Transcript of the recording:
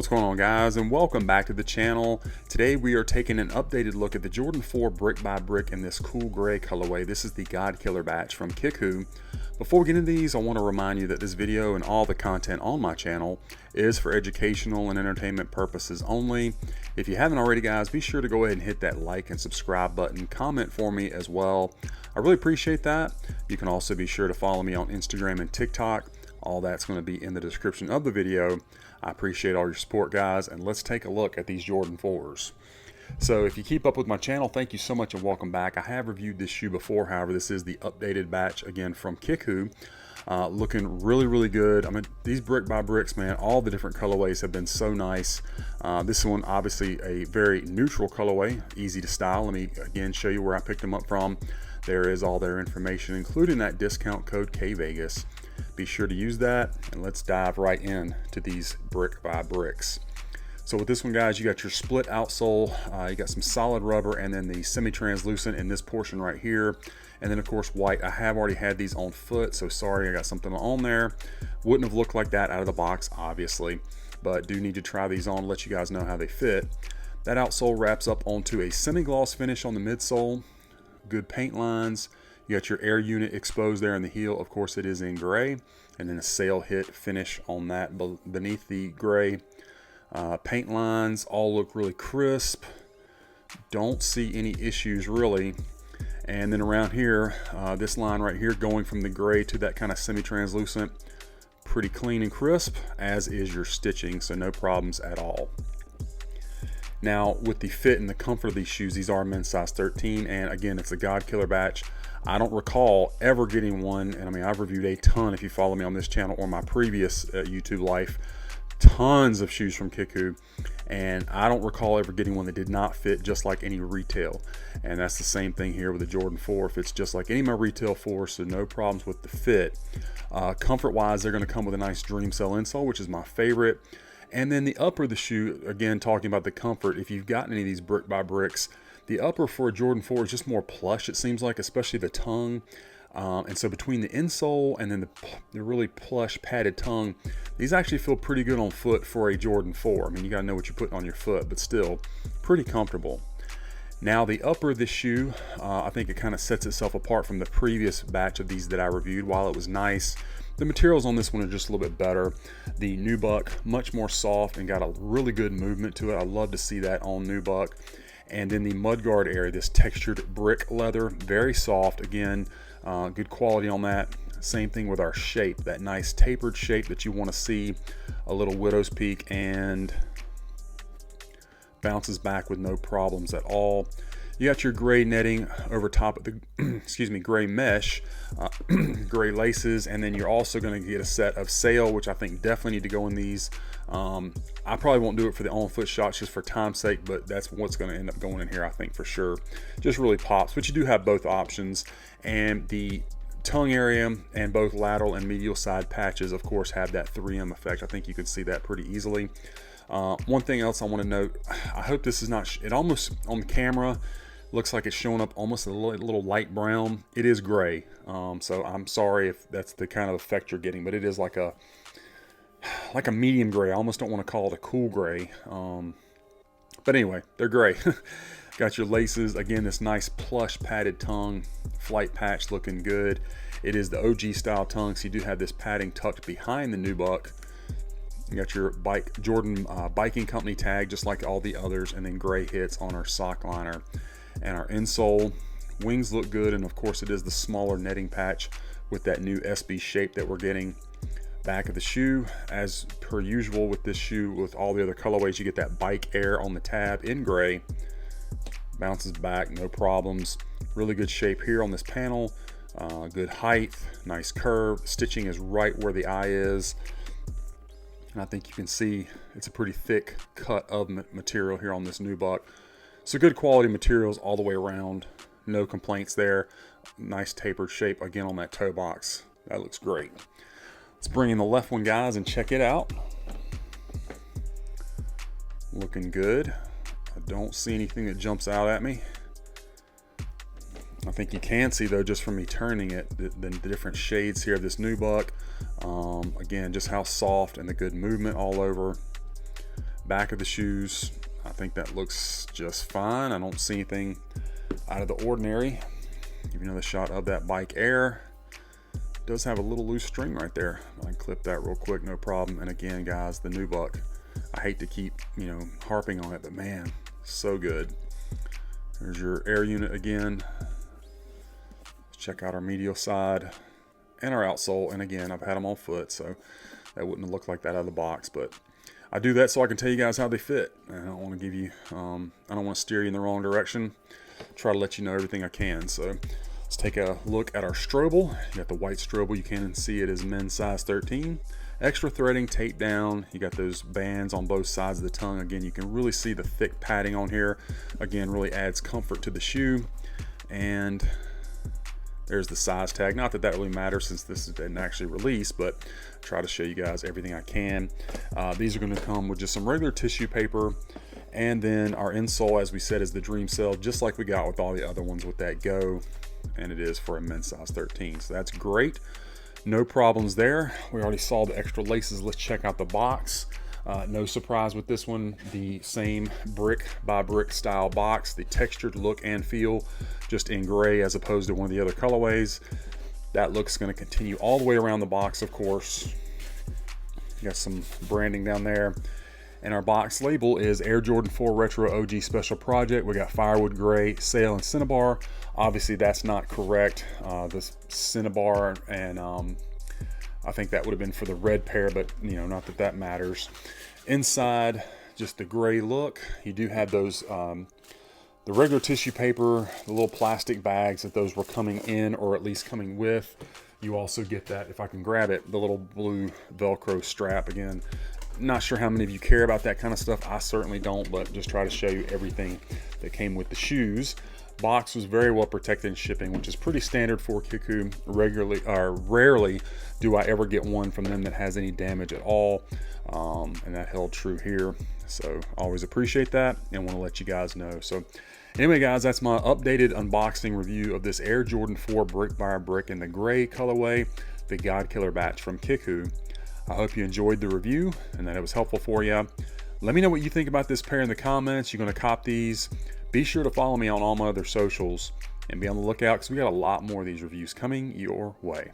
going on, guys, and welcome back to the channel. Today we are taking an updated look at the Jordan 4 brick by brick in this cool gray colorway. This is the God Killer batch from Kickwho. Before we get into these, I want to remind you that this video and all the content on my channel is for educational and entertainment purposes only. If you haven't already, guys, be sure to go ahead and hit that like and subscribe button. Comment for me as well. I really appreciate that. You can also be sure to follow me on Instagram and TikTok. All that's going to be in the description of the video. I appreciate all your support, guys, and let's take a look at these Jordan 4s. So if you keep up with my channel, thank you so much and welcome back. I have reviewed this shoe before, however, this is the updated batch again from Kickwho. Looking really good. I mean, these brick by bricks, man, all the different colorways have been so nice. This one obviously a very neutral colorway, easy to style. Let me again show you where I picked them up from. There is all their information, including that discount code kvegas. Be sure to use that, and let's dive right in to these brick by bricks. So with this one, guys, you got your split outsole, you got some solid rubber, and then the semi-translucent in this portion right here, and then of course white. I have already had these on foot, so sorry I got something on there. Wouldn't have looked like that out of the box, obviously, but do need to try these on, let you guys know how they fit. That outsole wraps up onto a semi-gloss finish on the midsole, good paint lines. You got your air unit exposed there in the heel. Of course, it is in gray, and then a sail hit finish on that beneath the gray. Paint lines all look really crisp. Don't see any issues really. And then around here, this line right here going from the gray to that kind of semi-translucent, pretty clean and crisp, as is your stitching, so no problems at all. Now, with the fit and the comfort of these shoes, these are men's size 13, and again, it's a God Killer batch. I don't recall ever getting one, and I mean, I've reviewed a ton if you follow me on this channel or my previous YouTube life, tons of shoes from Kickwho, and I don't recall ever getting one that did not fit just like any retail. And that's the same thing here with the Jordan 4. It fits just like any of my retail 4s, so no problems with the fit. Comfort wise, they're going to come with a nice Dream Cell insole, which is my favorite. And then the upper of the shoe, again, talking about the comfort, if you've gotten any of these brick by bricks, the upper for a Jordan 4 is just more plush, it seems like, especially the tongue. And so between the insole and then the really plush padded tongue, these actually feel pretty good on foot for a Jordan 4. I mean, you gotta know what you're putting on your foot, but still pretty comfortable. Now the upper of this shoe, I think it kind of sets itself apart from the previous batch of these that I reviewed. While it was nice, the materials on this one are just a little bit better. The nubuck, much more soft and got a really good movement to it. I love to see that on nubuck. And then the mudguard area, this textured brick leather, very soft. Again, good quality on that. Same thing with our shape, that nice tapered shape that you want to see, a little widow's peak, and bounces back with no problems at all. You got your gray netting over top of the excuse me, gray mesh, gray laces, and then you're also going to get a set of sail, which I think definitely need to go in these. I probably won't do it for the on-foot shots just for time's sake, but that's what's going to end up going in here, I think, for sure. Just really pops, but you do have both options. And the tongue area and both lateral and medial side patches, of course, have that 3M effect. I think you can see that pretty easily. One thing else I want to note, I hope this is not, it almost on the camera looks like it's showing up almost a little light brown. It is gray, so I'm sorry if that's the kind of effect you're getting, but it is like a medium gray. I almost don't want to call it a cool gray, but anyway, they're gray. Got your laces, again, this nice plush padded tongue, flight patch looking good. It is the OG style tongue, so you do have this padding tucked behind the nubuck. You got your Jordan Biking Company tag, just like all the others, and then gray hits on our sock liner. And our insole, wings look good, and of course it is the smaller netting patch with that new SB shape that we're getting. Back of the shoe, as per usual with this shoe, with all the other colorways, you get that bike air on the tab in gray. Bounces back, no problems. Really good shape here on this panel. Good height, nice curve. Stitching is right where the eye is. And I think you can see it's a pretty thick cut of material here on this nubuck. So good quality materials all the way around. No complaints there. Nice tapered shape again on that toe box. That looks great. Let's bring in the left one, guys, and check it out. Looking good. I don't see anything that jumps out at me. I think you can see, though, just from me turning it, the different shades here of this nubuck. Again, just how soft and the good movement all over. Back of the shoes, I think that looks just fine. I don't see anything out of the ordinary. Give you another shot of that bike air. It does have a little loose string right there. I can clip that real quick, no problem. And again, guys, the nubuck, I hate to keep, harping on it, but man, so good. There's your air unit again. Let's check out our medial side and our outsole. And again, I've had them on foot, so that wouldn't have looked like that out of the box, but I do that so I can tell you guys how they fit. And I don't want to give you, I don't want to steer you in the wrong direction. Try to let you know everything I can. So let's take a look at our Strobel. You got the white Strobel. You can see it is men's size 13. Extra threading, tape down. You got those bands on both sides of the tongue. Again, you can really see the thick padding on here. Again, really adds comfort to the shoe. And there's the size tag. Not that that really matters since this didn't actually release, but try to show you guys everything I can. These are going to come with just some regular tissue paper. And then our insole, as we said, is the Dream Cell, just like we got with all the other ones with that Go. And it is for a men's size 13. So that's great. No problems there. We already saw the extra laces. Let's check out the box. No surprise with this one. The same brick by brick style box. The textured look and feel, just in gray as opposed to one of the other colorways. That look's going to continue all the way around the box, of course. You got some branding down there. And our box label is Air Jordan 4 Retro OG Special Project. We got Firewood Gray, Sail, and Cinnabar. Obviously, that's not correct. This Cinnabar and I think that would have been for the red pair, but not that that matters. Inside, just the gray look. You do have those, the regular tissue paper, the little plastic bags that those were coming in, or at least coming with. You also get that, if I can grab it, the little blue Velcro strap. Again, not sure how many of you care about that kind of stuff. I certainly don't, but just try to show you everything that came with the shoes. Box was very well protected in shipping, which is pretty standard for Kickwho. Rarely do I ever get one from them that has any damage at all, and that held true here. So always appreciate that and want to let you guys know. So anyway, guys, that's my updated unboxing review of this Air Jordan 4 brick by brick in the gray colorway, the God Killer batch from Kickwho. I hope you enjoyed the review and that it was helpful for you. Let me know what you think about this pair in the comments. You're going to cop these. Be sure to follow me on all my other socials and be on the lookout because we got a lot more of these reviews coming your way.